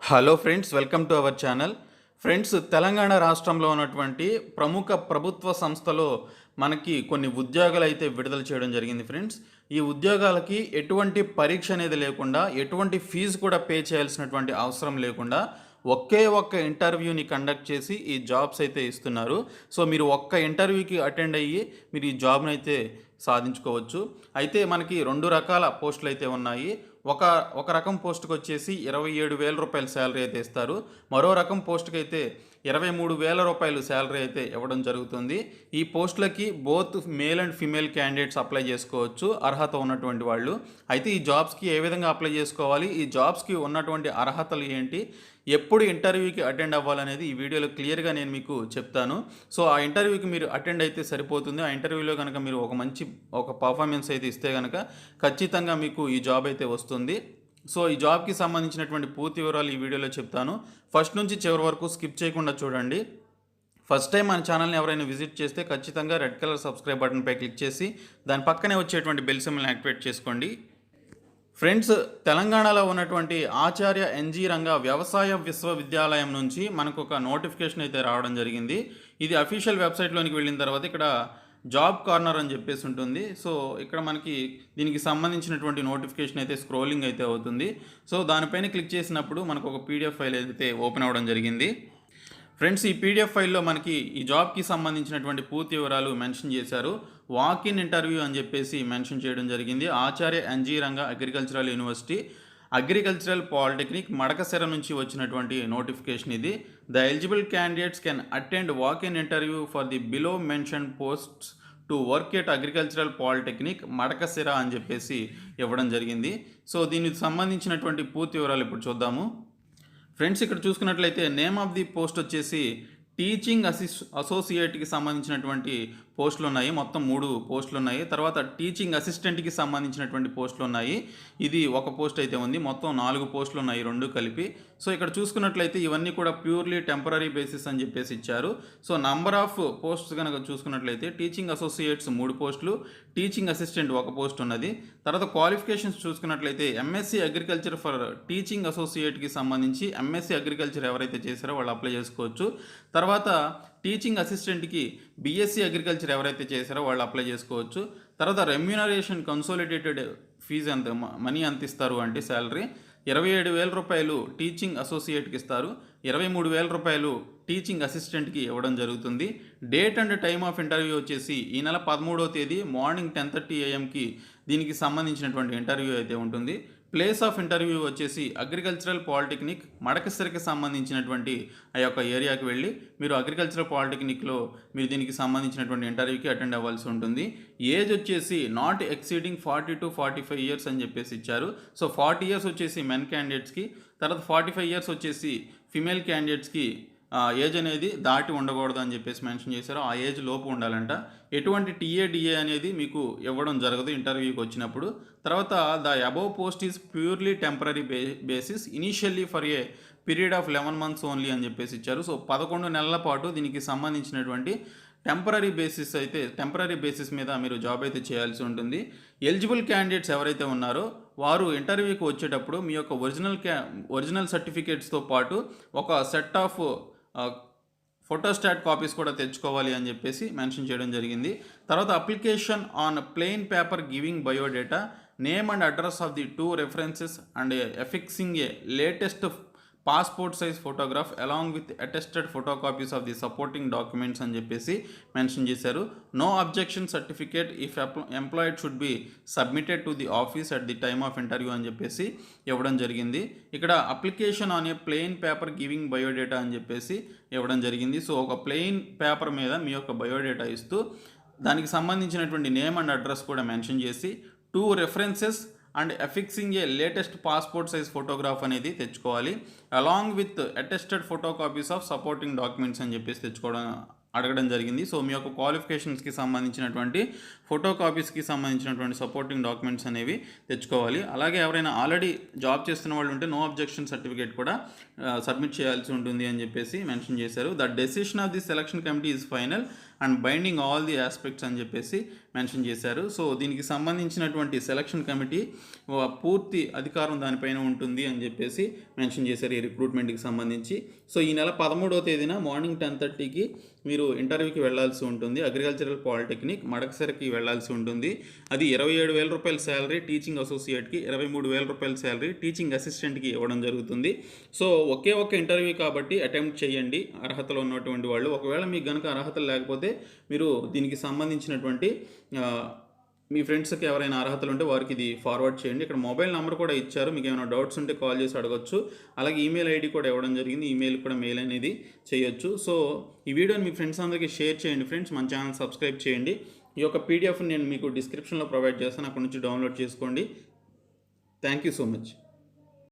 Hello friends, welcome to our channel. Friends, Telangana రాష్ట్రంలో ఉన్నటువంటి ప్రముఖ ప్రభుత్వ సంస్థలో మనకి కొన్ని ఉద్యోగాలు అయితే విడుదల చేయడం జరిగింది ఫ్రెండ్స్. ఈ ఉద్యోగాలకి ఎటువంటి పరీక్ష అనేది లేకుండా, ఎటువంటి ఫీజు కూడా పే చేయాల్సినటువంటి అవసరం లేకుండా ఒకే ఒక్క ఇంటర్వ్యూని కండక్ట్ చేసి ఈ జాబ్స్ అయితే ఇస్తున్నారు. సో మీరు ఒక్క ఇంటర్వ్యూకి అటెండ్ అయ్యి మీరు ఈ జాబ్ని అయితే సాధించుకోవచ్చు. అయితే మనకి రెండు రకాల పోస్టులు అయితే ఉన్నాయి. ఒక ఒక రకం పోస్ట్కి వచ్చేసి 27,000 రూపాయల శాలరీ అయితే ఇస్తారు. మరో రకం పోస్ట్కి అయితే 23,000 రూపాయలు శాలరీ అయితే ఇవ్వడం జరుగుతుంది. ఈ పోస్టులకి both male and female candidates apply చేసుకోవచ్చు, అర్హత ఉన్నటువంటి వాళ్ళు. అయితే ఈ జాబ్స్కి ఏ విధంగా అప్లై చేసుకోవాలి, ఈ జాబ్స్కి ఉన్నటువంటి అర్హతలు ఏంటి, ఎప్పుడు ఇంటర్వ్యూకి అటెండ్ అవ్వాలనేది ఈ వీడియోలో క్లియర్గా నేను మీకు చెప్తాను. సో ఆ ఇంటర్వ్యూకి మీరు అటెండ్ అయితే సరిపోతుంది. ఆ ఇంటర్వ్యూలో కనుక మీరు ఒక పర్ఫార్మెన్స్ అయితే ఇస్తే కనుక ఖచ్చితంగా మీకు ఈ జాబ్ అయితే వస్తుంది. సో ఈ జాబ్కి సంబంధించినటువంటి పూర్తి వివరాలు ఈ వీడియోలో చెప్తాను. ఫస్ట్ నుంచి చివరి వరకు స్కిప్ చేయకుండా చూడండి. ఫస్ట్ టైం మన ఛానల్ని ఎవరైనా విజిట్ చేస్తే ఖచ్చితంగా రెడ్ కలర్ సబ్స్క్రైబ్ బటన్పై క్లిక్ చేసి దాని పక్కనే వచ్చేటువంటి బెల్ సింబల్ని యాక్టివేట్ చేసుకోండి. ఫ్రెండ్స్, తెలంగాణలో ఉన్నటువంటి ఆచార్య ఎన్జీ రంగా వ్యవసాయ విశ్వవిద్యాలయం నుంచి మనకు ఒక నోటిఫికేషన్ అయితే రావడం జరిగింది. ఇది అఫీషియల్ వెబ్సైట్లోనికి వెళ్ళిన తర్వాత ఇక్కడ జాబ్ కార్నర్ అని చెప్పేసి ఉంటుంది. సో ఇక్కడ మనకి దీనికి సంబంధించినటువంటి నోటిఫికేషన్ అయితే స్క్రోలింగ్ అయితే అవుతుంది. సో దానిపైన క్లిక్ చేసినప్పుడు మనకు ఒక పీడిఎఫ్ ఫైల్ అయితే ఓపెన్ అవ్వడం జరిగింది. ఫ్రెండ్స్, ఈ పీడిఎఫ్ ఫైల్లో మనకి ఈ జాబ్కి సంబంధించినటువంటి పూర్తి వివరాలు మెన్షన్ చేశారు. వాక్ ఇన్ ఇంటర్వ్యూ అని చెప్పేసి మెన్షన్ చేయడం జరిగింది. Acharya NG Ranga agricultural university, agricultural polytechnic, Madakasira నుంచి వచ్చినటువంటి నోటిఫికేషన్ ఇది. The eligible candidates can attend walk in interview for the below mention posts to work at agricultural polytechnic Madakasira అని చెప్పేసి ఇవ్వడం జరిగింది. సో దీనికి సంబంధించినటువంటి పూర్తి వివరాలు ఇప్పుడు చూద్దాము. ఫ్రెండ్స్, ఇక్కడ చూసుకున్నట్లయితే నేమ్ ఆఫ్ ది పోస్ట్ వచ్చేసి టీచింగ్ అసోసియేట్కి సంబంధించినటువంటి పోస్టులు ఉన్నాయి. మొత్తం 3 పోస్టులు ఉన్నాయి. తర్వాత టీచింగ్ అసిస్టెంట్కి సంబంధించినటువంటి పోస్టులు ఉన్నాయి. ఇది ఒక పోస్ట్ అయితే ఉంది. మొత్తం 4 పోస్టులు ఉన్నాయి, 2 కలిపి. సో ఇక్కడ చూసుకున్నట్లయితే ఇవన్నీ కూడా ప్యూర్లీ టెంపరీ బేసిస్ అని చెప్పేసి ఇచ్చారు. సో నంబర్ ఆఫ్ పోస్ట్స్ కనుక చూసుకున్నట్లయితే టీచింగ్ అసోసియేట్స్ 3 పోస్టులు, టీచింగ్ అసిస్టెంట్ 1 పోస్ట్ ఉన్నది. తర్వాత క్వాలిఫికేషన్స్ చూసుకున్నట్లయితే ఎంఎస్సీ అగ్రికల్చర్ ఫర్ టీచింగ్ అసోసియేట్కి సంబంధించి ఎంఎస్సీ అగ్రికల్చర్ ఎవరైతే చేశారో వాళ్ళు అప్లై చేసుకోవచ్చు. తర్వాత టీచింగ్ అసిస్టెంట్కి బీఎస్సీ అగ్రికల్చర్ ఎవరైతే చేశారో వాళ్ళు అప్లై చేసుకోవచ్చు. తర్వాత రెమ్యూనరేషన్ కన్సోలిడేటెడ్ ఫీజు ఎంత, మనీ ఎంత ఇస్తారు అంటే శాలరీ 27,000 రూపాయలు టీచింగ్ అసోసియేట్కి ఇస్తారు, 23,000 రూపాయలు టీచింగ్ అసిస్టెంట్కి ఇవ్వడం జరుగుతుంది. Date and time of interview వచ్చేసి ఈ నెల 13వ తేదీ మార్నింగ్ 10:30 AM దీనికి సంబంధించినటువంటి ఇంటర్వ్యూ అయితే ఉంటుంది. ప్లేస్ ఆఫ్ ఇంటర్వ్యూ వచ్చేసి అగ్రికల్చరల్ పాలిటెక్నిక్ మడకశిరకి సంబంధించినటువంటి ఆ యొక్క ఏరియాకి వెళ్ళి మీరు అగ్రికల్చరల్ పాలిటెక్నిక్లో మీరు దీనికి సంబంధించినటువంటి ఇంటర్వ్యూకి అటెండ్ అవ్వాల్సి ఉంటుంది. ఏజ్ వచ్చేసి నాట్ ఎక్సీడింగ్ 40 to 45 ఇయర్స్ అని చెప్పేసి ఇచ్చారు. సో 40 ఇయర్స్ వచ్చేసి మెన్ క్యాండిడేట్స్కి, తర్వాత 45 ఇయర్స్ వచ్చేసి ఫిమేల్ క్యాండిడేట్స్కి ఏజ్ అనేది దాటి ఉండకూడదు అని చెప్పేసి మెన్షన్ చేశారు. ఆ ఏజ్ లోపు ఉండాలంట. ఎటువంటి టీఏడిఏ అనేది మీకు ఇవ్వడం జరగదు ఇంటర్వ్యూకి వచ్చినప్పుడు. తర్వాత the above post is purely temporary basis initially for a period of 11 months only అని చెప్పేసి ఇచ్చారు. సో 11 నెలల పాటు దీనికి సంబంధించినటువంటి టెంపరీ బేసిస్ మీద మీరు జాబ్ అయితే చేయాల్సి ఉంటుంది. ఎలిజిబుల్ క్యాండిడేట్స్ ఎవరైతే ఉన్నారో వారు ఇంటర్వ్యూకి వచ్చేటప్పుడు మీ యొక్క ఒరిజినల్ సర్టిఫికేట్స్తో పాటు ఒక సెట్ ఆఫ్ ఫోటోస్టాట్ కాపీస్ కూడా తెచ్చుకోవాలి అని చెప్పేసి మెన్షన్ చేయడం జరిగింది. తర్వాత application on plain paper giving biodata, name and address of the 2 references and affixing a latest passport size photograph along with attested photocopies of the supporting documents అని చెప్పేసి mention చేశారు. No objection certificate if employed should be submitted to the office at the time of interview అని చెప్పేసి ఇవ్వడం జరిగింది. ఇక్కడ application on a plain paper giving biodata అని చెప్పేసి ఇవ్వడం జరిగింది. సో ఒక ప్లెయిన్ పేపర్ మీద మీ యొక్క బయోడేటా ఇస్తూ దానికి సంబంధించినటువంటి నేమ్ అండ్ అడ్రస్ కూడా మెన్షన్ చేసి 2 references and affixing a latest passport size photograph అనేది తెచ్చుకోవాలి. Along with attested photo copies of supporting documents అని చెప్పేసి అడగడం జరిగింది. సో మీ యొక్క క్వాలిఫికేషన్స్కి సంబంధించినటువంటి ఫోటో కాపీస్కి సంబంధించినటువంటి సపోర్టింగ్ డాక్యుమెంట్స్ అనేవి తెచ్చుకోవాలి. అలాగే ఎవరైనా ఆల్రెడీ జాబ్ చేస్తున్న వాళ్ళు ఉంటే నో అబ్జెక్షన్ సర్టిఫికేట్ కూడా సబ్మిట్ చేయాల్సి ఉంటుంది అని చెప్పేసి మెన్షన్ చేశారు. The decision of the selection committee is final and binding all the aspects అని చెప్పేసి మెన్షన్ చేశారు. సో దీనికి సంబంధించినటువంటి సెలక్షన్ కమిటీ పూర్తి అధికారం దానిపైన ఉంటుంది అని చెప్పేసి మెన్షన్ చేశారు ఈ రిక్రూట్మెంట్కి సంబంధించి. సో ఈ నెల 13వ తేదీన మార్నింగ్ 10:30కి మీరు ఇంటర్వ్యూకి వెళ్లాల్సి ఉంటుంది. అగ్రికల్చరల్ పాలిటెక్నిక్ మడకసిరకి వెళ్లాల్సి ఉంటుంది. అది 27,000 రూపాయల శాలరీ టీచింగ్ అసోసియేట్కి, 23,000 రూపాయల శాలరీ టీచింగ్ అసిస్టెంట్కి ఇవ్వడం జరుగుతుంది. సో ఒకే ఒక్క ఇంటర్వ్యూ కాబట్టి అటెంప్ట్ చేయండి అర్హతలో ఉన్నటువంటి వాళ్ళు. ఒకవేళ మీకు కనుక అర్హతలు లేకపోతే మీరు దీనికి సంబంధించినటువంటి మీ ఫ్రెండ్స్కి ఎవరైనా అర్హతలు ఉంటే వారికి ఇది ఫార్వర్డ్ చేయండి. ఇక్కడ మొబైల్ నెంబర్ కూడా ఇచ్చారు, మీకు ఏమైనా డౌట్స్ ఉంటే కాల్ చేసి అడగచ్చు. అలాగే ఈమెయిల్ ఐడి కూడా ఇవ్వడం జరిగింది, ఈమెయిల్ కూడా మెయిల్ అనేది చేయొచ్చు. సో ఈ వీడియోని మీ ఫ్రెండ్స్ అందరికీ షేర్ చేయండి ఫ్రెండ్స్. మన ఛానల్ సబ్స్క్రైబ్ చేయండి. ఈ యొక్క పీడిఎఫ్ నేను మీకు డిస్క్రిప్షన్లో ప్రొవైడ్ చేస్తాను, అక్కడ నుంచి డౌన్లోడ్ చేసుకోండి. Thank you so much.